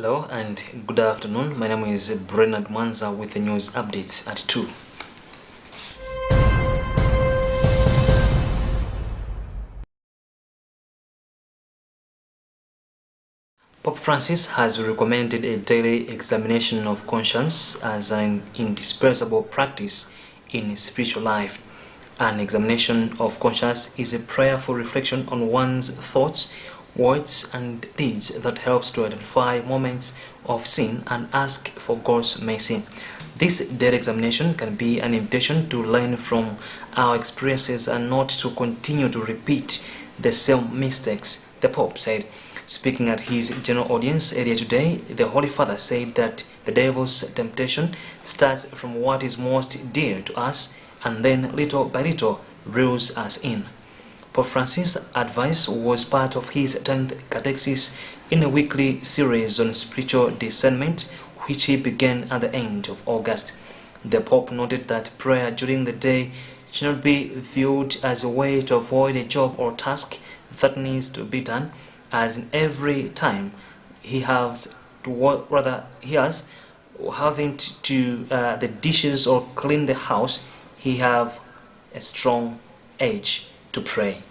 Hello and good afternoon. My name is Bernard Mwanza with the news updates at 2. Pope Francis has recommended a daily examination of conscience as an indispensable practice in spiritual life. An examination of conscience is a prayerful reflection on one's thoughts, words and deeds that helps to identify moments of sin and ask for God's mercy. This daily examination can be an invitation to learn from our experiences and not to continue to repeat the same mistakes, the Pope said. Speaking at his general audience earlier today, the Holy Father said that the devil's temptation starts from what is most dear to us and then little by little reels us in. Pope Francis' advice was part of his 10th catechesis in a weekly series on spiritual discernment, which he began at the end of August. The Pope noted that prayer during the day should not be viewed as a way to avoid a job or task that needs to be done, as in every time he has having to do the dishes or clean the house, he have a strong urge to pray.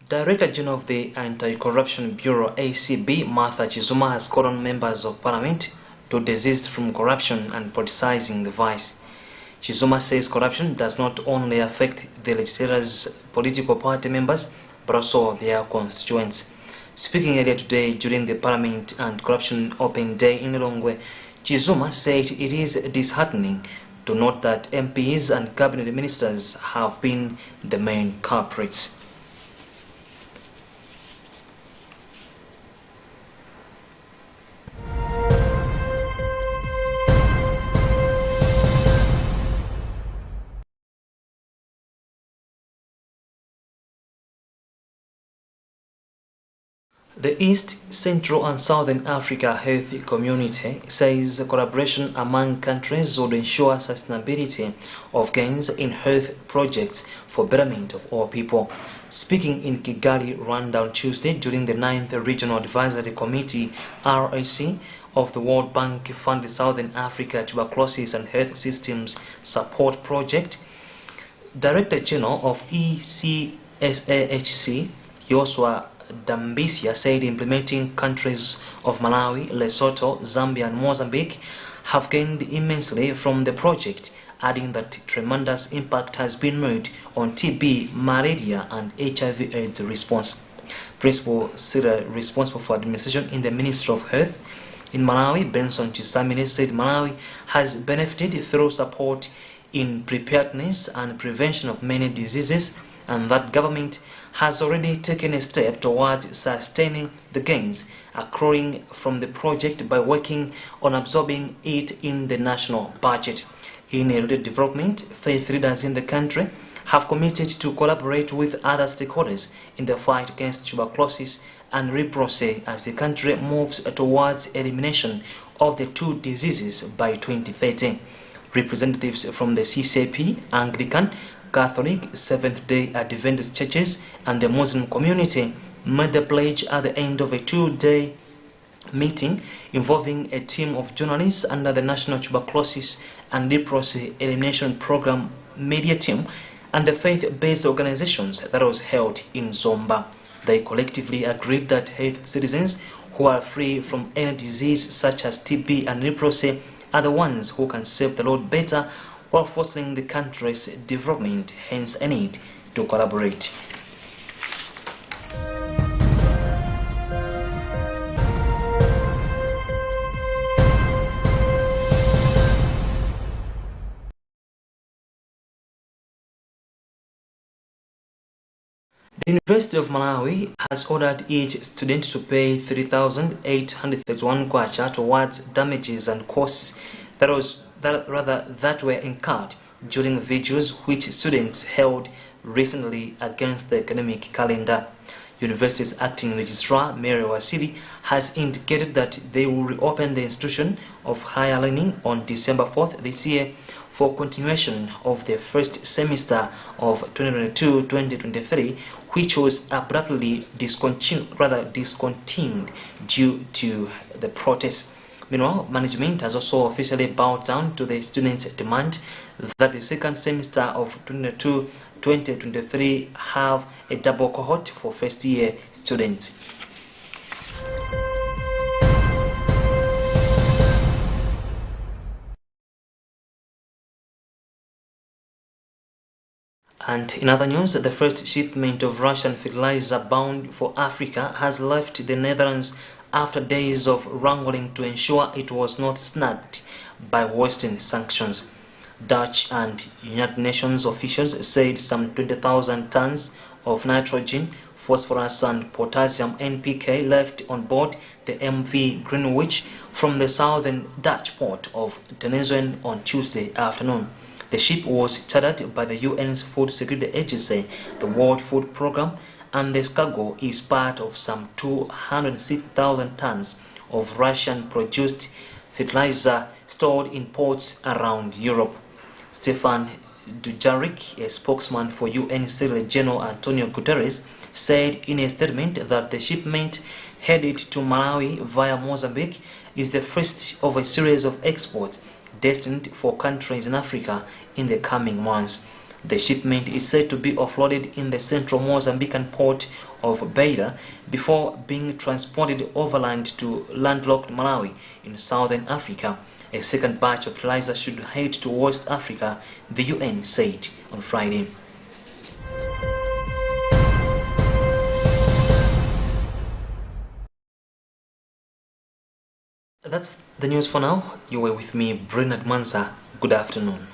Director General of the Anti-Corruption Bureau ACB, Martha Chizuma, has called on members of Parliament to desist from corruption and politicizing the vice. Chizuma says corruption does not only affect the legislators' political party members, but also their constituents. Speaking earlier today during the Parliament and Corruption Open Day in Lilongwe, Chizuma said it is disheartening to note that MPs and cabinet ministers have been the main culprits. The East, Central and Southern Africa Health Community says collaboration among countries would ensure sustainability of gains in health projects for betterment of all people. Speaking in Kigali, Rwanda on Tuesday during the 9th Regional Advisory Committee (RAC) of the World Bank funded Southern Africa Tuberculosis and Health Systems Support Project, Director General of ECSAHC, Joshua Dambisia, said implementing countries of Malawi, Lesotho, Zambia and Mozambique have gained immensely from the project, adding that tremendous impact has been made on TB, malaria and HIV/AIDS response. Principal Cyril, responsible for administration in the Ministry of Health in Malawi, Benson Chisamine, said Malawi has benefited through support in preparedness and prevention of many diseases, and that government has already taken a step towards sustaining the gains accruing from the project by working on absorbing it in the national budget. In a related development, faith leaders in the country have committed to collaborate with other stakeholders in the fight against tuberculosis and leprosy as the country moves towards elimination of the two diseases by 2030. Representatives from the CCP, Anglican, Catholic, Seventh-day Adventist churches and the Muslim community made the pledge at the end of a 2-day meeting involving a team of journalists under the National Tuberculosis and Leprosy Elimination Program media team and the faith-based organizations that was held in Zomba. They collectively agreed that health citizens who are free from any disease such as TB and leprosy are the ones who can serve the Lord better while fostering the country's development, hence a need to collaborate. The University of Malawi has ordered each student to pay 3,831 kwacha towards damages and costs that were incurred during vigils which students held recently against the academic calendar. University's acting registrar, Mary Wasili, has indicated that they will reopen the institution of higher learning on December 4th this year for continuation of the first semester of 2022-2023, which was abruptly discontinued due to the protests. Meanwhile, management has also officially bowed down to the students' demand that the second semester of 2022-2023 have a double cohort for first-year students. And in other news, the first shipment of Russian fertilizer bound for Africa has left the Netherlands after days of wrangling to ensure it was not snagged by Western sanctions. Dutch and United Nations officials said some 20,000 tons of nitrogen, phosphorus and potassium (NPK) left on board the MV Greenwich from the southern Dutch port of Tennessee on Tuesday afternoon. The ship was chartered by the UN's Food Security Agency, the World Food Programme, and this cargo is part of some 260,000 tons of Russian-produced fertilizer stored in ports around Europe. Stefan Dujarric, a spokesman for UN Secretary General Antonio Guterres, said in a statement that the shipment headed to Malawi via Mozambique is the first of a series of exports destined for countries in Africa in the coming months. The shipment is said to be offloaded in the central Mozambican port of Beira before being transported overland to landlocked Malawi in southern Africa. A second batch of fertilizer should head to West Africa, the UN said on Friday. That's the news for now. You were with me, Bernard Manza. Good afternoon.